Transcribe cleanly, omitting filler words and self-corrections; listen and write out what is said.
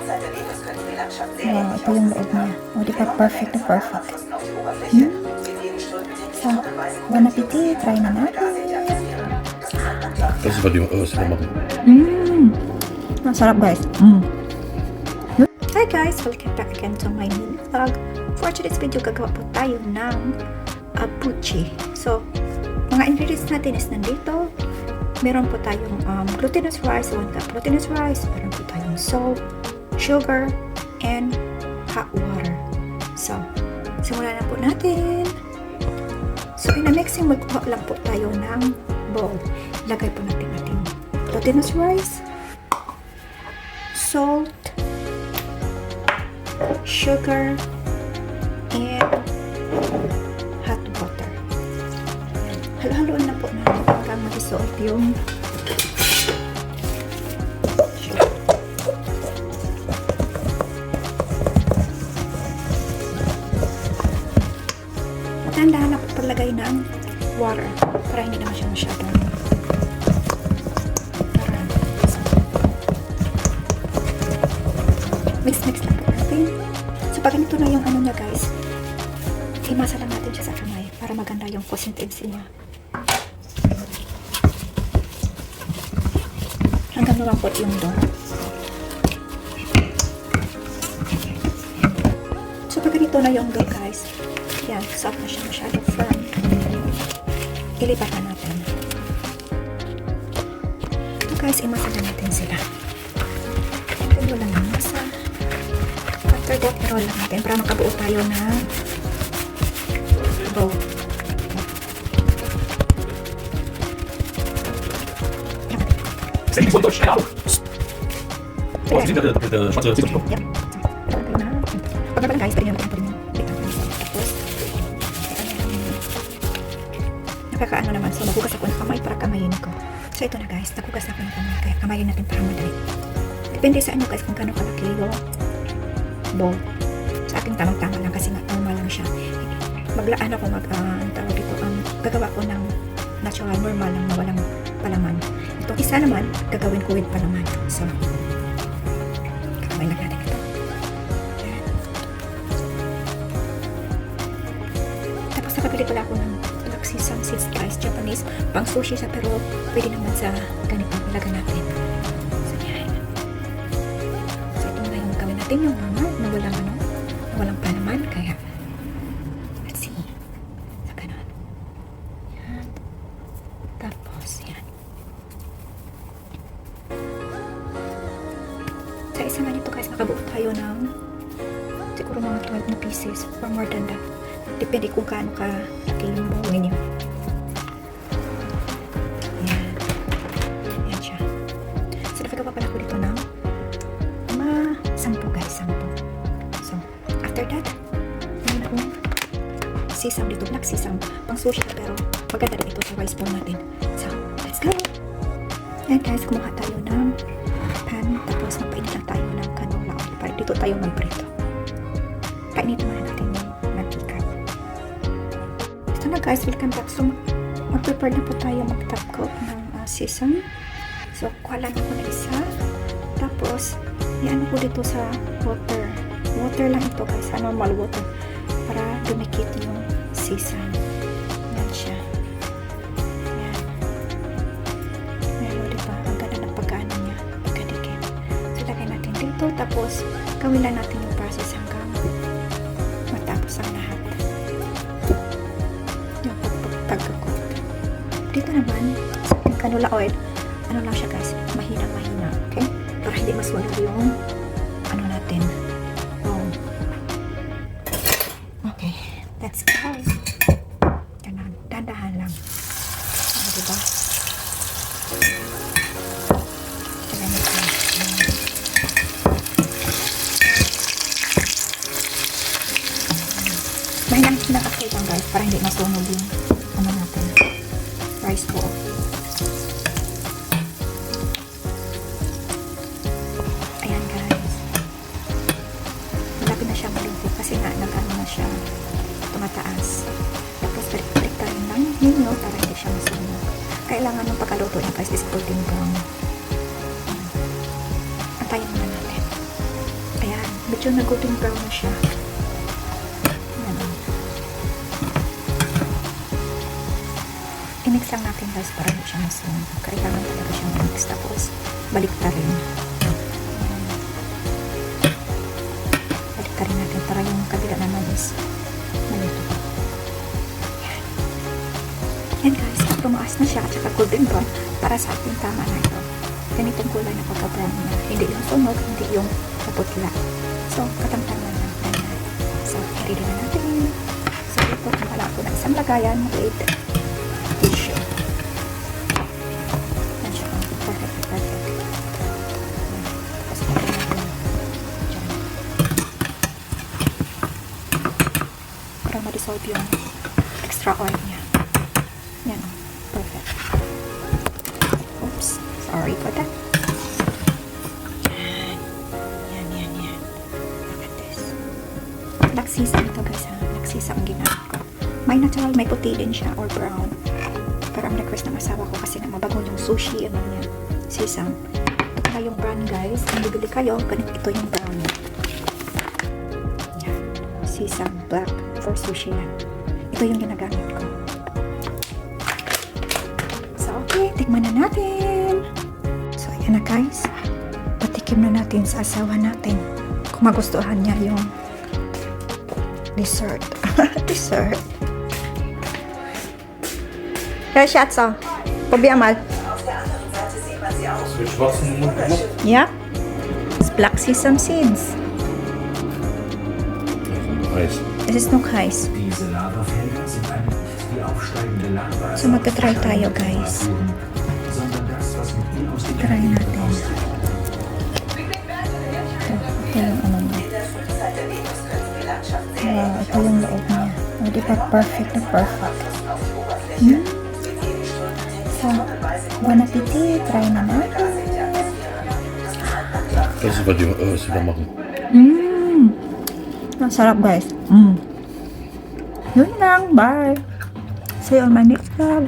Wow, ito yung loob niya. O, di ba? Perfect na perfect. Hmm? So, bon appetit. Try na natin. Das ist bei dir, was wir machen. Masarap guys. Hi guys! Welcome back again to my mini vlog. For today's video, gagawa po tayo ng abuchi. So, mga ingredients natin is nandito. Meron po tayong glutinous rice, 1 cup glutinous rice. Meron po tayong salt, sugar, and hot water. So, simulan na po natin. So, in a mixing, magkuha lang po tayo ng bowl. Lagay po natin ating glutinous rice, salt, sugar, and hot water. Halo-haloan na po natin hanggang mag-dissolve yung sugar. Dahan-dahan na po paglagay ng water para hindi naman siya masyadong mix-mix lang po natin. So, pag ganito na yung ano niya guys, imasa lang natin siya sa kamay para maganda yung consistency niya. Hanggang lumambot yung dough. So, pag ganito na yung dough guys, yan, soft na siya, masyadong firm. Ilipat na natin. So guys, imasa na natin sila. Pero lang ang masa. After that, roll lang natin para makabuo tayo na dough. Yep. Pag naman guys, pwede naman po rin yung nakakaano naman. So, nagugas ako ng kamay para kamayin ko. So, ito na guys. Nagugas ako ng kamay. Kaya kamayin natin para madali. Depende sa inyo guys kung gano'ng kalaki yung bowl. Sa akin tamang-tama lang kasi nga normal lang siya. Maglaan ako tawag dito, gagawa ko ng natural, normal lang na walang palaman. Itong isa naman, gagawin ko with palaman. So, kamayin lang natin ito. Tapos nakabili pala ako ng sesame seeds guys, Japanese pang sushi sa pero pwede naman sa ganito ilaga natin. So yan. So ito na yung gawin natin yung normal na walang palaman kaya let's see. So ganon. Yan. Tapos yan. Sa isa nga nito guys makabuo tayo ng siguro mga 12 na pieces or more than that. Depende kung gaano ka-laki yung bowl niyo. Yan. Yan siya. So, nakagawa pala ko dito ng 10 guys. 10. So, after that, meron akong sesame dito. Black sesame. Pang sushi na pero maganda rin ito sa rice bowl natin. So, let's go! Yan guys, kumuha tayo ng pan. Tapos, magpainit lang tayo ng canola oil. Para dito tayo magprito. Kainitin muna natin yung mantika. Ito na guys, welcome back. So, mag-prepare na po tayo mag-top coat ng sesame. So, kuha lang ako na isa. Tapos, yan ko dito sa water. Water lang ito guys, normal water. Para dumikit yung sesame. Yan siya. Yan. Ngayon, diba? Ang ganda ng pagkaano niya. Pagkadikit. So, lagay natin dito. Tapos, gawin lang natin yung process hanggang matapos ang lahat. Pagkakot. Dito naman, yung canola oil, ano lang siya guys, mahina-mahina, okay? Para hindi maswalo yung ano natin. Oh. Okay, let's go. Ganun, dahan-dahan lang. Ano, diba? Ganun ito. Mahina-mahina kasi lang guys, para hindi masunog yung ano natin, rice bowl. Ayan guys. Malapit na siya maluto kasi nga nag-ano na siya tumataas. Tapos balik-balik tayo lang ninyo para hindi siya masunog. Kailangan ng pagkaluto niya guys is golden brown. Antayin muna natin. medyo nag-golden brown na siya. Yan. I-mix lang natin guys para hindi siya masunog. Kailangan talaga siya mix. Tapos, balik ta rin. Balik ta rin natin para yung kabila naman is malito. Yan. Yan guys, tumaas na siya at saka golden brown para sa ating tama na ito. Ganitong kulay na pagka-brown na. Hindi yung sunog, hindi yung kaputla. So, katamtam na lang tayo na. So, i-ready na natin. So, ito, wala ko na isang lagayan with tissue. Yan siya. Perfect. Yan. Tapos, ito natin. Diyan. Para ma-dissolve yung extra oil niya. Yan. Perfect. Oops. Sorry for that. Yan. Look at this. Black sesame ito guys ha. Black sesame ang ginamit ko. May natural, may puti din siya or brown. Pero ang request ng asawa ko kasi na mabago yung sushi, ano niya, sesame. Ito pala yung brown guys. Kung bibili kayo, ganito ito yung brown niya. Yan. Sesame black for sushi yan. Ito yung ginagamit ko. So okay, tikman na natin. So ayan na guys. Patikim na natin sa asawa natin. Kung magustuhan niya yung dessert. Dessert. Herr Schatzer, probier mal. Hast du schwarzen Mund gemacht? Ja. Das Black Sesame Seeds. Eis. Es ist noch heiß. Diese Lavafelder sind eigentlich die aufsteigende Lava, So magta-try tayo guys. sondern das, was mit ihr aus dem Try natin. austritt. Ito yung ano niya. Wow, ito yung loob niya. O, di ba perfect na perfect. So, bon appetit. Try na natin. Das ist, was sie da machen. Ang sarap guys. Yun lang. Bye. See you on my next vlog.